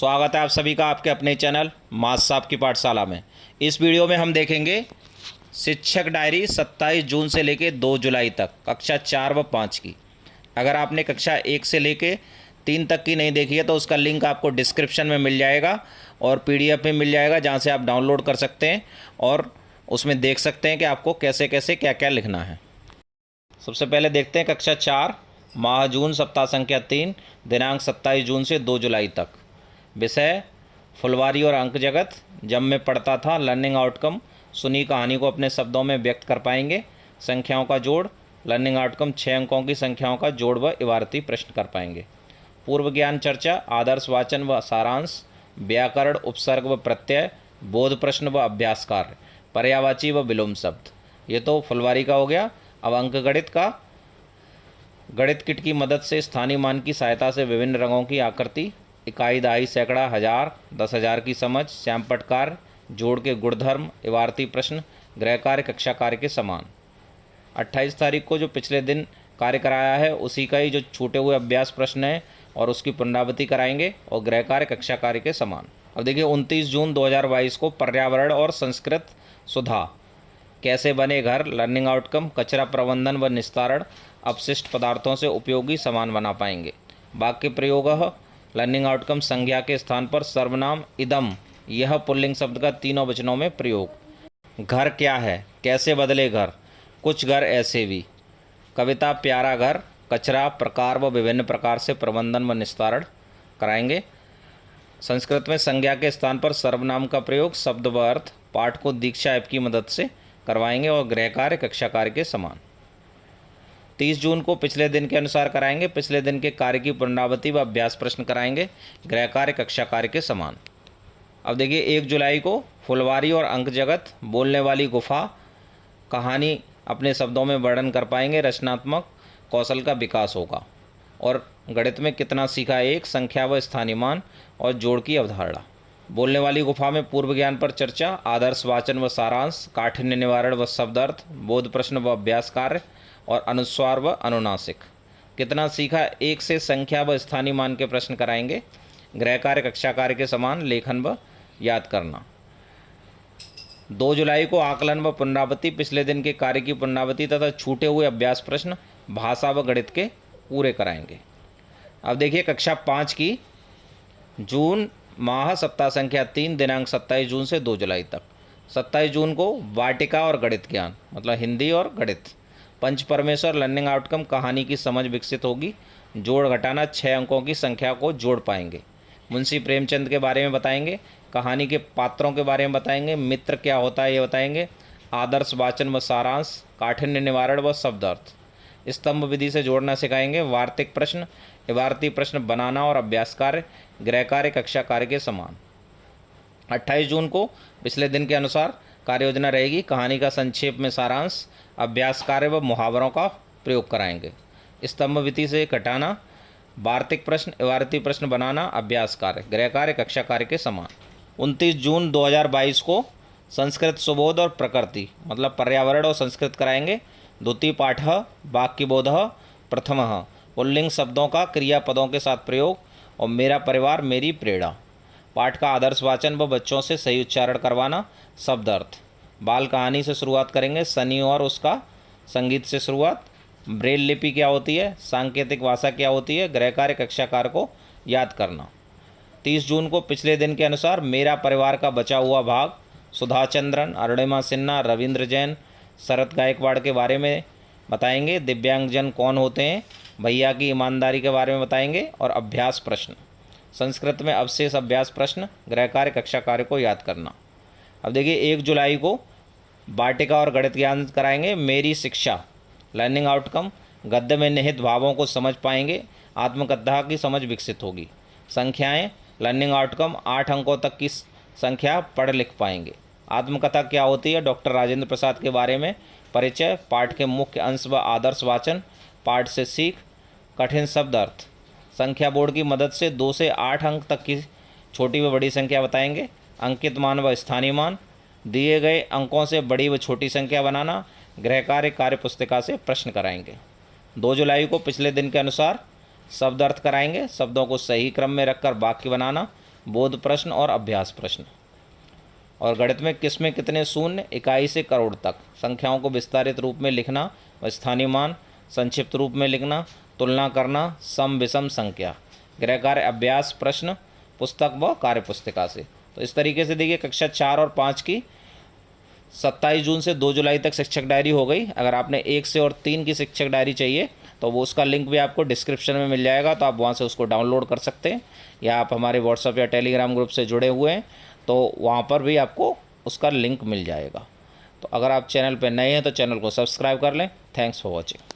स्वागत है आप सभी का आपके अपने चैनल मास साहब की पाठशाला में। इस वीडियो में हम देखेंगे शिक्षक डायरी 27 जून से लेकर 2 जुलाई तक कक्षा 4 व 5 की। अगर आपने कक्षा 1 से लेकर 3 तक की नहीं देखी है तो उसका लिंक आपको डिस्क्रिप्शन में मिल जाएगा और पीडीएफ में मिल जाएगा, जहाँ से आप डाउनलोड कर सकते हैं और उसमें देख सकते हैं कि आपको कैसे कैसे क्या क्या लिखना है। सबसे पहले देखते हैं कक्षा 4 माह जून सप्ताह संख्या 3 दिनांक 27 जून से 2 जुलाई तक। विषय फुलवारी और अंक जगत। जब मैं पढ़ता था लर्निंग आउटकम। सुनी कहानी को अपने शब्दों में व्यक्त कर पाएंगे। संख्याओं का जोड़। लर्निंग आउटकम 6 अंकों की संख्याओं का जोड़ व इबारती प्रश्न कर पाएंगे। पूर्व ज्ञान चर्चा, आदर्श वाचन व सारांश, व्याकरण, उपसर्ग व प्रत्यय, बोध प्रश्न व अभ्यास कार्य, पर्यायवाची व विलोम शब्द। ये तो फुलवारी का हो गया। अब अंक गणित का। गणित किट की मदद से स्थानीय मान की सहायता से विभिन्न रंगों की आकृति, इकाई, दहाई, सैकड़ा, हजार, 10,000 की समझ, श्यामपट्ट कार्य, जोड़ के गुणधर्म, इबारती प्रश्न, गृह कार्य कक्षा कार्य के समान। 28 तारीख को जो पिछले दिन कार्य कराया है उसी का ही जो छूटे हुए अभ्यास प्रश्न है और उसकी पुनरावृत्ति कराएंगे और गृह कार्य कक्षा कार्य के समान। अब देखिए 29 जून 2022 को पर्यावरण और संस्कृत सुधा। कैसे बने घर, लर्निंग आउटकम, कचरा प्रबंधन व निस्तारण, अपशिष्ट पदार्थों से उपयोगी सामान बना पाएंगे। वाक्य प्रयोग। लर्निंग आउटकम संज्ञा के स्थान पर सर्वनाम इदम, यह पुल्लिंग शब्द का तीनों वचनों में प्रयोग। घर क्या है, कैसे बदले घर, कुछ घर ऐसे भी। कविता प्यारा घर, कचरा प्रकार व विभिन्न प्रकार से प्रबंधन व निस्तारण कराएंगे। संस्कृत में संज्ञा के स्थान पर सर्वनाम का प्रयोग, शब्द व अर्थ पाठ को दीक्षा ऐप की मदद से करवाएंगे और गृह कार्य कक्षा कार्य के समान। 30 जून को पिछले दिन के अनुसार कराएंगे। पिछले दिन के कार्य की पुनरावृत्ति व अभ्यास प्रश्न कराएंगे, गृह कार्य कक्षा कार्य के समान। अब देखिए 1 जुलाई को फुलवारी और अंक जगत, बोलने वाली गुफा कहानी अपने शब्दों में वर्णन कर पाएंगे। रचनात्मक कौशल का विकास होगा। और गणित में कितना सीखा, एक संख्या व स्थानीय मान और जोड़ की अवधारणा। बोलने वाली गुफा में पूर्व ज्ञान पर चर्चा, आदर्श वाचन व सारांश, काठिन्य निवारण व शब्दार्थ, बोध प्रश्न व अभ्यास कार्य और अनुस्वार व अनुनासिक। कितना सीखा, एक से संख्या व स्थानीय मान के प्रश्न कराएंगे। गृह कार्य कक्षा कार्य के समान, लेखन व याद करना। 2 जुलाई को आकलन व पुनरावृत्ति, पिछले दिन के कार्य की पुनरावृत्ति तथा छूटे हुए अभ्यास प्रश्न भाषा व गणित के पूरे कराएंगे। अब देखिए कक्षा 5 की जून माह सप्ताह संख्या 3 दिनांक 27 जून से 2 जुलाई तक। 27 जून को वाटिका और गणित ज्ञान, मतलब हिंदी और गणित। पंच परमेश्वर लर्निंग आउटकम कहानी की समझ विकसित होगी। जोड़ घटाना, 6 अंकों की संख्या को जोड़ पाएंगे। मुंशी प्रेमचंद के बारे में बताएंगे। कहानी के पात्रों के बारे में बताएंगे। मित्र क्या होता है ये बताएंगे। आदर्श वाचन व सारांश, काठिन्य निवारण व शब्दार्थ। स्तंभ विधि से जोड़ना सिखाएंगे। वार्तिक प्रश्न, इबारती प्रश्न बनाना और अभ्यास कार्य, गृह कार्य कक्षा कार्य के समान। 28 जून को पिछले दिन के अनुसार कार्य योजना रहेगी। कहानी का संक्षेप में सारांश, अभ्यास कार्य व मुहावरों का प्रयोग कराएंगे। स्तंभ विधि से घटाना, वार्तिक प्रश्न, इबारती प्रश्न बनाना, अभ्यास कार्य, गृह कार्य कक्षा कार्य के समान। 29 जून 2022 को संस्कृत सुबोध और प्रकृति, मतलब पर्यावरण और संस्कृत कराएंगे। द्वितीय पाठ वाक्यबोध, प्रथम पुल्लिंग शब्दों का क्रियापदों के साथ प्रयोग और मेरा परिवार मेरी प्रेरणा। पाठ का आदर्श वाचन व बच्चों से सही उच्चारण करवाना। शब्दार्थ, बाल कहानी से शुरुआत करेंगे। सनी और उसका संगीत से शुरुआत। ब्रेल लिपि क्या होती है, सांकेतिक भाषा क्या होती है, गृह कार्य कक्षा कार्य को याद करना। 30 जून को पिछले दिन के अनुसार मेरा परिवार का बचा हुआ भाग, सुधा चंद्रन, अरुणिमा सिन्हा, रविंद्र जैन, शरद गायकवाड़ के बारे में बताएंगे। दिव्यांगजन कौन होते हैं, भैया की ईमानदारी के बारे में बताएंगे और अभ्यास प्रश्न। संस्कृत में अवशेष अभ्यास प्रश्न, गृह कार्य कक्षा कार्य को याद करना। अब देखिए 1 जुलाई को वाटिका और गणित ज्ञान कराएंगे। मेरी शिक्षा, लर्निंग आउटकम, गद्य में निहित भावों को समझ पाएंगे। आत्मकथा की समझ विकसित होगी। संख्याएं, लर्निंग आउटकम 8 अंकों तक की संख्या पढ़ लिख पाएंगे। आत्मकथा क्या होती है, डॉक्टर राजेंद्र प्रसाद के बारे में परिचय। पाठ के मुख्य अंश व आदर्श वाचन, पाठ से सीख, कठिन शब्द अर्थ। संख्या बोर्ड की मदद से 2 से 8 अंक तक की छोटी व बड़ी संख्या बताएंगे। अंकित मान व स्थानीय मान, दिए गए अंकों से बड़ी व छोटी संख्या बनाना। गृह कार्य कार्य पुस्तिका से प्रश्न कराएंगे। 2 जुलाई को पिछले दिन के अनुसार शब्द अर्थ कराएंगे। शब्दों को सही क्रम में रखकर वाक्य बनाना। बोध प्रश्न और अभ्यास प्रश्न। और गणित में किस में कितने शून्य, इकाई से करोड़ तक, संख्याओं को विस्तारित रूप में लिखना व स्थानीय मान संक्षिप्त रूप में लिखना, तुलना करना, सम विषम संख्या, गृह कार्य अभ्यास प्रश्न पुस्तक व कार्य पुस्तिका से। तो इस तरीके से देखिए कक्षा 4 और 5 की 27 जून से 2 जुलाई तक शिक्षक डायरी हो गई। अगर आपने 1 से और 3 की शिक्षक डायरी चाहिए तो वो उसका लिंक भी आपको डिस्क्रिप्शन में मिल जाएगा, तो आप वहाँ से उसको डाउनलोड कर सकते हैं, या आप हमारे व्हाट्सएप या टेलीग्राम ग्रुप से जुड़े हुए हैं तो वहाँ पर भी आपको उसका लिंक मिल जाएगा। तो अगर आप चैनल पर नए हैं तो चैनल को सब्सक्राइब कर लें। Thanks for watching.